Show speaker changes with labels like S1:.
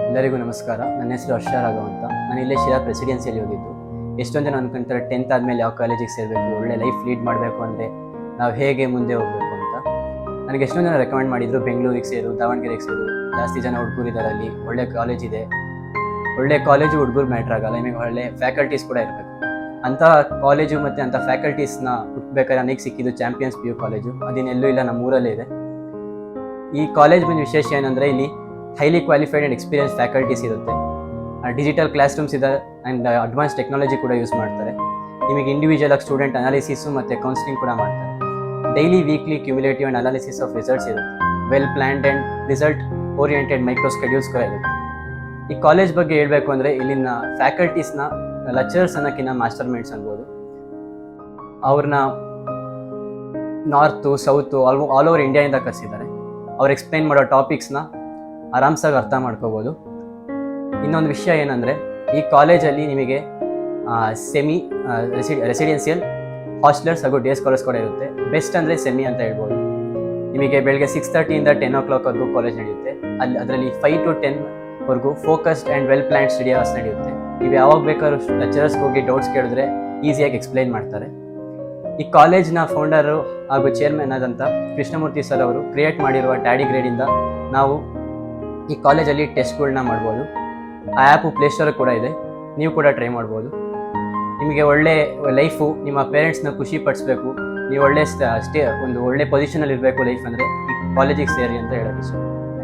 S1: ಎಲ್ಲರಿಗೂ ನಮಸ್ಕಾರ. ನನ್ನ ಹೆಸರು ಹರ್ಷ ರಾಘವ್ ಅಂತ. ನಾನು ಇಲ್ಲೇ ಶಿರಾ ಪ್ರೆಸಿಡೆನ್ಸಿಯಲ್ಲಿ ಓದಿದ್ದು. ಎಷ್ಟೊಂದು ಜನ ಅನ್ಕೊಂತಾರೆ 10th ಆದಮೇಲೆ ಯಾವ ಕಾಲೇಜಿಗೆ ಸೇರಬೇಕು, ಒಳ್ಳೆ ಲೈಫ್ ಲೀಡ್ ಮಾಡಬೇಕು ಅಂದರೆ ನಾವು ಹೇಗೆ ಮುಂದೆ ಹೋಗಬೇಕು ಅಂತ. ನನಗೆ ಎಷ್ಟೊಂದು ಜನ ರೆಕಮೆಂಡ್ ಮಾಡಿದರು, ಬೆಂಗಳೂರಿಗೆ ಸೇರು, ದಾವಣಗೆರೆಗೆ ಸೇರು, ಜಾಸ್ತಿ ಜನ ಹುಡುಗರು ಇದ್ದಾರೆ, ಅಲ್ಲಿ ಒಳ್ಳೆ ಕಾಲೇಜ್ ಇದೆ. ಒಳ್ಳೆ ಕಾಲೇಜು ಹುಡುಗರು ಮ್ಯಾಟ್ರ್ ಆಗಲ್ಲ, ನಿಮಗೆ ಒಳ್ಳೆ ಫ್ಯಾಕಲ್ಟೀಸ್ ಕೂಡ ಇರಬೇಕು. ಅಂಥ ಕಾಲೇಜು ಮತ್ತು ಅಂಥ ಫ್ಯಾಕಲ್ಟೀಸ್ನ ಹುಟ್ಟಬೇಕಾದ್ರೆ ನನಗೆ ಸಿಕ್ಕಿದ್ದು ಚಾಂಪಿಯನ್ಸ್ PU ಕಾಲೇಜು. ಅದೇನೆಲ್ಲೂ ಇಲ್ಲ, ನಮ್ಮ ಊರಲ್ಲೇ ಇದೆ. ಈ ಕಾಲೇಜ್ ಬಂದು ವಿಶೇಷ ಏನಂದರೆ ಇಲ್ಲಿ highly qualified and experience faculties ಇರುತ್ತೆ. ಡಿಜಿಟಲ್ ಕ್ಲಾಸ್ ರೂಮ್ಸ್ ಇದೆ ಆ್ಯಂಡ್ ಅಡ್ವಾನ್ಸ್ ಟೆಕ್ನಾಲಜಿ ಕೂಡ ಯೂಸ್ ಮಾಡ್ತಾರೆ. ನಿಮಗೆ ಇಂಡಿವಿಜುವಲ್ ಆಗಿ ಸ್ಟೂಡೆಂಟ್ ಅನಾಲಿಸಿಸು ಮತ್ತು ಕೌನ್ಸಿಲಿಂಗ್ ಕೂಡ ಮಾಡ್ತಾರೆ. Daily weekly cumulative and analysis of results ಇರುತ್ತೆ. Well planned and result oriented micro schedules ಕೂಡ ಇರುತ್ತೆ. ಈ ಕಾಲೇಜ್ ಬಗ್ಗೆ ಹೇಳಬೇಕು ಅಂದರೆ ಇಲ್ಲಿನ ಫ್ಯಾಕಲ್ಟೀಸ್ನ ಲೆಕ್ಚರರ್ಸ್ ಅನ್ನೋಕ್ಕಿಂತ ಮಾಸ್ಟರ್ ಮೈಂಡ್ಸ್ ಅನ್ಬೋದು. ಅವ್ರನ್ನ ನಾರ್ತು ಸೌತು ಆಲ್ ಓವರ್ ಇಂಡಿಯಾದಿಂದ ಕರೆಸಿದ್ದಾರೆ. ಅವ್ರು ಎಕ್ಸ್ಪ್ಲೈನ್ ಮಾಡೋ ಟಾಪಿಕ್ಸ್ನ ಆರಾಮ್ಸಾಗಿ ಅರ್ಥ ಮಾಡ್ಕೋಬೋದು. ಇನ್ನೊಂದು ವಿಷಯ ಏನಂದರೆ ಈ ಕಾಲೇಜಲ್ಲಿ ನಿಮಗೆ ಸೆಮಿ ರೆಸಿಡೆನ್ಸಿಯಲ್ ಹಾಸ್ಟೆಲರ್ಸ್ ಹಾಗೂ ಡೇ ಸ್ಕಾಲರ್ಸ್ ಕೂಡ ಇರುತ್ತೆ. ಬೆಸ್ಟ್ ಅಂದರೆ ಸೆಮಿ ಅಂತ ಹೇಳ್ಬೋದು. ನಿಮಗೆ ಬೆಳಗ್ಗೆ 6:30 10 o'clock ಕಾಲೇಜ್ ನಡೆಯುತ್ತೆ. ಅದರಲ್ಲಿ 5 to 10 focused and well planned study hours ನಡೆಯುತ್ತೆ. ನೀವು ಯಾವಾಗ ಬೇಕಾದ್ರೂ ಲೆಕ್ಚರರ್ಸ್ಗೆ ಹೋಗಿ ಡೌಟ್ಸ್ ಕೇಳಿದ್ರೆ ಈಸಿಯಾಗಿ ಎಕ್ಸ್ಪ್ಲೈನ್ ಮಾಡ್ತಾರೆ. ಈ ಕಾಲೇಜ್ನ ಫೌಂಡರು ಹಾಗೂ ಚೇರ್ಮನ್ ಆದಂಥ ಕೃಷ್ಣಮೂರ್ತಿ ಸರ್ ಅವರು ಕ್ರಿಯೇಟ್ ಮಾಡಿರುವ ಟ್ಯಾಡಿ ಗ್ರೇಡಿಂದ ನಾವು ಈ ಕಾಲೇಜಲ್ಲಿ ಟೆಸ್ಟ್ಗಳನ್ನ ಮಾಡ್ಬೋದು. ಆ ಆ್ಯಪು ಪ್ಲೇಸ್ಟೋರ್ ಕೂಡ ಇದೆ, ನೀವು ಕೂಡ ಟ್ರೈ ಮಾಡ್ಬೋದು. ನಿಮಗೆ ಒಳ್ಳೆ ಲೈಫು, ನಿಮ್ಮ ಪೇರೆಂಟ್ಸ್ನ ಖುಷಿ ಪಡಿಸ್ಬೇಕು, ನೀವು ಒಳ್ಳೆ ಒಂದು ಒಳ್ಳೆ ಪೊಸಿಷನಲ್ಲಿ ಇರಬೇಕು ಲೈಫ್ ಅಂದರೆ ಈ ಕಾಲೇಜಿಗೆ ಸೇರಿ ಅಂತ ಹೇಳೋಕ್ಕೆ ಇಷ್ಟ.